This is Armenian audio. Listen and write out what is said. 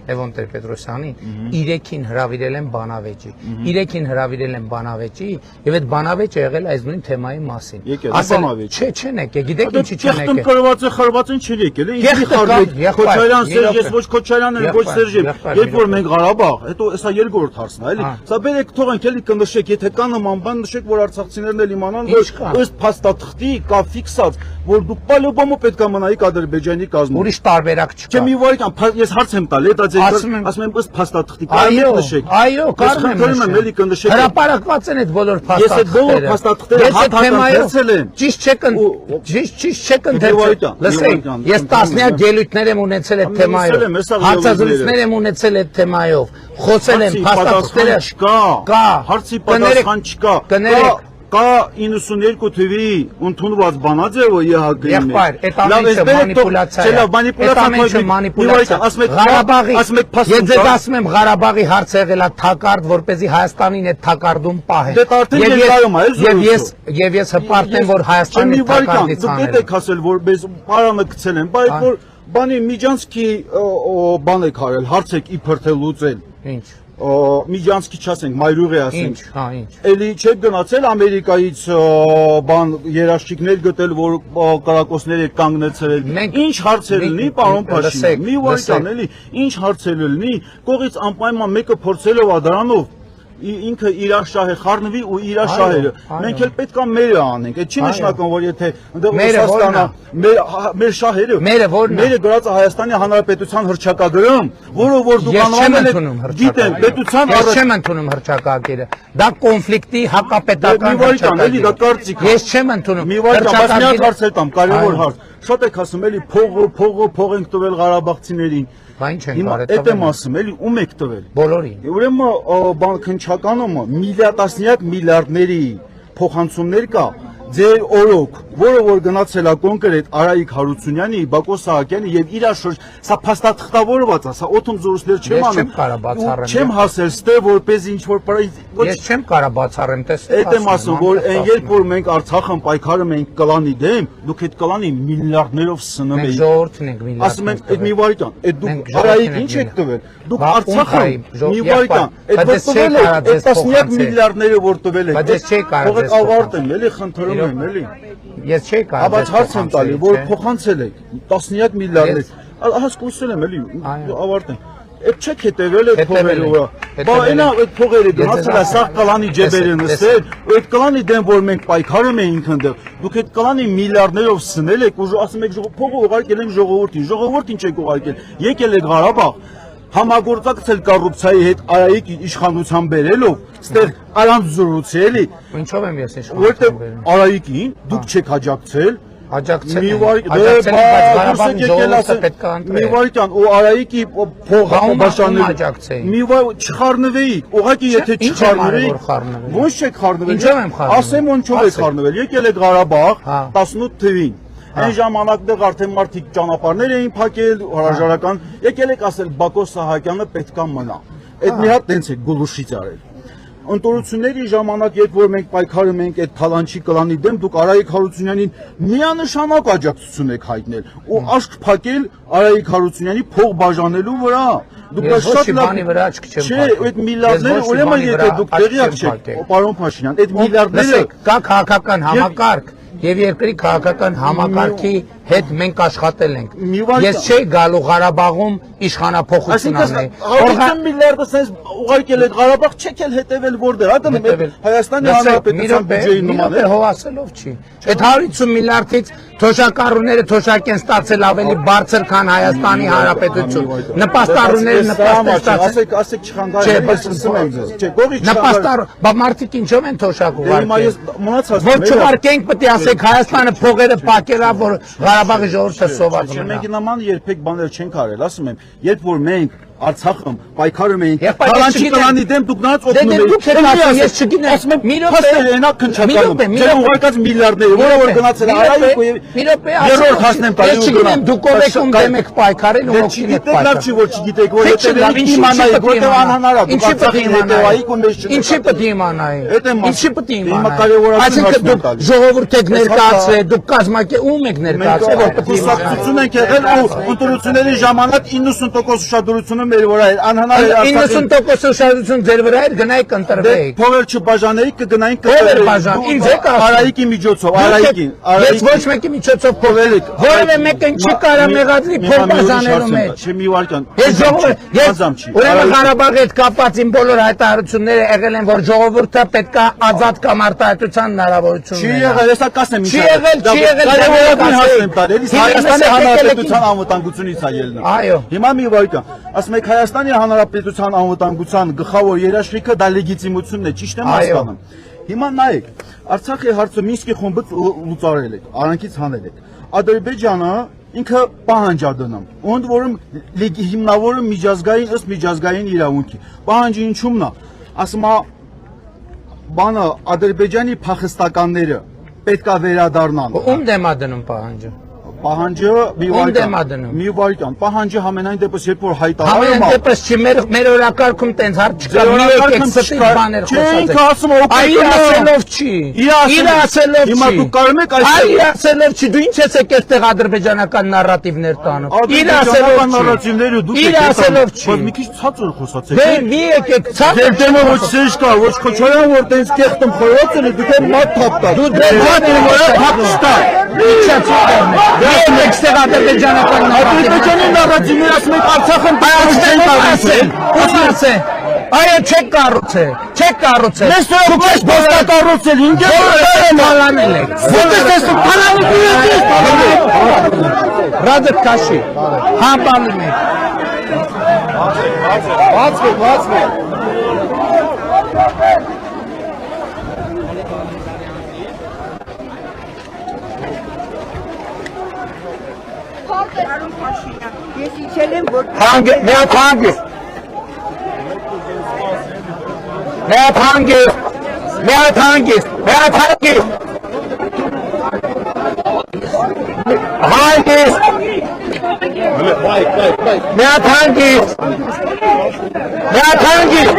Լևոն Տեր-Պետրոսյանի 3-ին հրավիրել են բանավեճի։ 3-ին հրավիրել են բանավեճի եւ այդ բանավեճը եղել այս նույն թեմայի մասին։ Չէ, չեն եկել, գիտեք ինչի չեն եկել։ Կրված է խրվածին չի եկել, ինձ Քոչարյան Սերժ, ես ոչ Քոչարյանն եմ, ոչ Սերժը։ Երբ որ մենք Ղարաբաղ, հետո սա երկրորդ հարցն է, էլի։ Սա բերեք թողենք էլի կնշեք, եթե կա նման բան նշեք, որ արցախցիներն էլ իմանան, որ ըստ փաստաթղթի կա ֆիքսած, որ դուք պալոբամը պետք է մնայիք Ադրբեջանի կազմում։ Ուրիշ տարբերակ չկա։ Չէ, մի վարիանտ, ես հարց եմ տալի, դա ասում եմ ըստ փաստաթղթի կարելի նշեք։ Այո, կարելի եմ էլի կնշեք։ Հրապարակված են այդ բոլոր փաստաթղթերը։ Ես այդ բոլոր փաստաթղթերը հատկացել եմ։ Ճիշտ չեք ընթերցել։ Լսեք, ես տասնյակ ելույթներ եմ ունեցել այդ թեմայով։ Հարցազրույցներ եմ ունեցել այդ թեմայով։ Խոսել եմ փաստաթղթերը կա։ Հարցի պատասխան չկա։ Կա 92 թվի ընդունված բանաձևը ԵՀԿ-ի մեջ։ Լավ, մանիպուլյացիա է։ Դա մանիպուլյացիա։ Ղարաբաղի, ես ձեզ ասում եմ Ղարաբաղի հարցը եղել է թակարդ, որպեսզի Հայաստանին այդ թակարդում պահեն։ Եվ ես հպարտեմ, որ Հայաստանը թակարդից անել։ Դուք եք ասել, որ մեզ պարանը գցել են, բայց որ բանի Միջանցքի բան եք արել, հարց եք իբր թե լուծել։ Ինչ։ Միջանցքի չասենք, Մայրուղի ասենք։ Ինչ։ Էլի չեք գնացել Ամերիկայից բան երաշխիքներ գտել, որ կրակոցներ եք կանգնեցրել։ Ինչ հարցեր լինի, պարոն Փաշինյան։ Մի վարքան էլի, ինչ հարցեր լինի, կողից անպայման մեկը փորձելով ադրանով ինքը իր շահը խառնվի ու իր շահերը։ Մենք էլ պետք է մերը անենք։ Այդ չի նշանակում, որ եթե ընդդեմ Ռուսաստանը մեր շահերը, մերը գրած Հայաստանի Հանրապետության հռչակագրում, որը որ դուք անվանել եք, գիտեմ, պետության առաջ չեմ ընդունում հռչակագիրը։ Դա կոնֆլիկտի հակապետական հռչակագիր է, դա կարծիք է։ Ես չեմ ընդունում։ Մի վարքան միակ հարց է տամ, կարևոր հարց։ Շատ եք ասում, էլի փող ենք տվել Ղարաբաղցիներին։ Բան չեն կարել տվել։ Էդ եմ ասում, էլի ում եք տվել։ Բոլորին։ Ուրեմն բան քնչականը տասնյակ միլիարդների փոխանցումներ կա։ Ձեր օրոք, որը որ գնացել է կոնկրետ Արայիկ Հարությունյանի, Բակո Սահակյանի եւ իր շուրջ, սա փաստաթղթավորված է, սա օթում զորուսներ չեմ անում։ Չեմ կարա բացառեմ։ Չեմ հասել ստե որպես ինչ որ Ես չեմ կարա բացառեմ, տեսեք։ Այդ եմ ասում, որ այն երբ որ մենք Արցախն պայքարում ենք կլանի դեմ, դուք այդ կլանի միլիարդներով սնում եք։ Մենք ժողովուրդն ենք միլիարդ։ Ասում են, այդ մի վարքան, այդ դուք Արայիկ ինչ եք տվել։ Դուք Արցախը մի վարքան, այդ տվել եք, այդ տասնյակ միլիարդները որ տվել եք։ Բայց ես չի կարա։ Թողեք ավարտեմ, էլի խնդրում եմ, էլի։ Ես չի կարա։ Բայց հարց եմ տալի, որ փոխանցել եք տասնյակ միլիարդներ։ Հասկացել եմ, էլի, ավարտեմ։ Այդ չեք հետևել այդ փողերը։ Բա այնա այդ փողերը գնացել է սաղ կլանի ջեբերը նստել, այդ կլանի դեմ որ մենք պայքարում էինք այնտեղ։ Դուք այդ կլանի միլիարդներով սնել եք ու ասում եք փողը ուղարկել են ժողովրդին։ Ժողովուրդ ինչ եք ուղարկել։ Եկել եք Ղարաբաղ, համագործակցել կոռուպցիայի հետ Արայիկ իշխանության բերելով, ստեղ առանց զրույցի էլի։ Ինչով եմ ես իշխանության Որտեղ Արայիկին դուք չեք աջակցել։ Աջակցել եմ, բայց Ղարաբաղի ժողովուրդը պետք է ընտրի։ Մի վարքան ու Արայիկի փողը բաշանել։ Մի չխառնվեիք, ուղղակի եթե չխառնվեիք, ո՞նց չեք խառնվել։ Ինչով եմ խառնվել։ Ասեմ ոնչով եք խառնվել։ Եկել եք Ղարաբաղ 18 թվին։ Այն ժամանակներ արդեն մարդիկ ճանապարհներ էին փակել, հրաժարական։ Եկել եք ասել Բակո Սահակյանը պետք է մնա։ Այդ մի հատ տենց է գլուշից արել։ Ընտրությունների ժամանակ, երբ որ մենք պայքարում ենք այդ թալանչի կլանի դեմ, դուք Արայիկ Հարությունյանին միանշանակ աջակցություն եք հայտնել ու աշկ փակել Արայիկ Հարությունյանի փող բաժանելու վրա։ Դուք շատ բանի վրա աչք չեմ փակել։ Չէ, այդ միլիարդները ուրեմն եթե դուք տեղյակ չեք, պարոն Փաշինյան, այդ միլիարդները կա քաղաքական համակարգ եւ երկրի քաղաքական համակարգի հետ մենք աշխատել ենք։ Ես չէի գալու Ղարաբաղում իշխանափոխություն անել։ 50 միլիարդը sense ուղարկել եք Ղարաբաղ, չեք էլ հետևել որտեղ։ Ադեմ Հայաստանի Հանրապետության բյուջեի նման է։ Հովասելով չի։ Այդ 150 միլիարդից թոշակառուները թոշակ են ստացել ավելի բարձր, քան Հայաստանի Հանրապետություն։ Նպաստառուները նպաստել։ Ասեք չխանգարեք, ես ասում եմ ձեզ։ Չէ, գողի չխանգարեք։ Նպաստառ, բա մարդիկ ինչով են թոշակ ուղարկել։ Ոչ չուղարկենք, պետք է ասեք Հայաստանը փողերը փակել է, որ Ղարաբաղի ժողովուրդը սոված մնա։ Մենք նման երբեք բաներ չենք արել, ասում եմ, երբ որ մենք Արցախում պայքարում էինք, Թալանչի կլանի դեմ դուք նրանց օգնում եք։ Ես չգիտեմ, ասում եմ, մի րոպե, այնա քնչականում, ձեր ուղարկած միլիարդները, որը որ գնացել է Արայիկ ու երրորդ հասնեմ տալի ու չգիտեմ, դուք ով եք ում դեմ եք պայքարել ու ովքին եք պայքարել։ Լավ չի որ չգիտեք, որ հետևելիք իմանայի, որտեղ անհնար է, դուք Արցախին հետևայիք ու մեզ չգիտեք։ Ինչի պետք է իմանայի։ Ինչի պետք է իմանայի։ Այսինքն դուք ժողովուրդ եք ներկայացրել, դուք կազմակերպ ում եք ներկայացրել, որ պետք է իմանայի։ Կուսակցություն ենք եղել ու ընտրությունների ժամանակ 90% ուշադրությունը մեր վրա էր, անհնար էր 90% ուշադրություն ձեր վրա էր, գնայիք ընտրվեիք։ Փողեր չբաժանեիք, կգնայինք Փողեր բաժան, ինձ եք ասում։ Արայիկի միջոցով, Արայիկին։ Ես ոչ մեկի միջոցով փողեր եք։ Որևէ մեկին չի կարող մեղադրի փող բաժանելու մեջ։ Չի մի վարքան։ Ես ուրեմն Ղարաբաղի հետ կապված իմ բոլոր հայտարարությունները եղել են, որ ժողովուրդը պետք է ազատ կամ արտահայտության հնարավորություն ունենա։ Չի եղել, հեսա կասեմ ինչ։ Չի եղել, հասնեմ տալ, էլի Հայաստանի Հանրապետության անվտանգությունից է ելնում։ Այո։ Հիմա մի վարքան, ասում եք Հայաստանի Հանրապետության անվտանգության գլխավոր երաշխիքը դա լեգիտիմությունն է, ճիշտ եմ հասկանում։ Հիմա նայեք, Արցախի հարցը Մինսկի խումբը լուծարել եք, արանքից հանել եք։ Ադրբեջանը ինքը պահանջ է դնում, ընդ որում հիմնավորը միջազգային ըստ միջազգային իրավունքի։ Պահանջը ինչումն է, ասում է բանը Ադրբեջանի փախստականները պետք է վերադառնան։ Ում դեմ է դնում պահանջը։ Պահանջը մի վարքան, պահանջը համենայն դեպս երբ որ հայտարարում է։ Համենայն դեպս չի, մեր օրակարգում տենց հարց չկա, մի եկեք ստի բաներ խոսացեք։ Իր ասելով չի։ Իր ասելով չի։ Հիմա դուք կարող եք այլ ասելով չի, դու ինչ ես եկել տեղ ադրբեջանական նարատիվներ տանում։ Իր ասելով չի։ Մի քիչ ցածր խոսացեք։ Դե մի եկեք ցածր։ Ձեր դեմը ոչ Սերժ կա, ոչ Քոչարյան, որ տենց կեղտում խորոց ունի, դուք էլ մատ թափտա։ Դու դեռ թափստա։ Ինչա՞ չկարնե։ Եկեք ստեղ ադրբեջանական Ադրբեջանի նարատիվները ասում եք Արցախն չեն կառուցել։ Ասացե։ Այո, չեք կառուցել։ Չեք կառուցել։ Ես դուք եք ոստա կառուցել, ինչ բալանել եք։ Ո՞նտես բալանել։ Ռադը քաշի։ Հա բալում եք։ Բացվեք։ Ես իջել եմ, որ Միատ հանգիստ։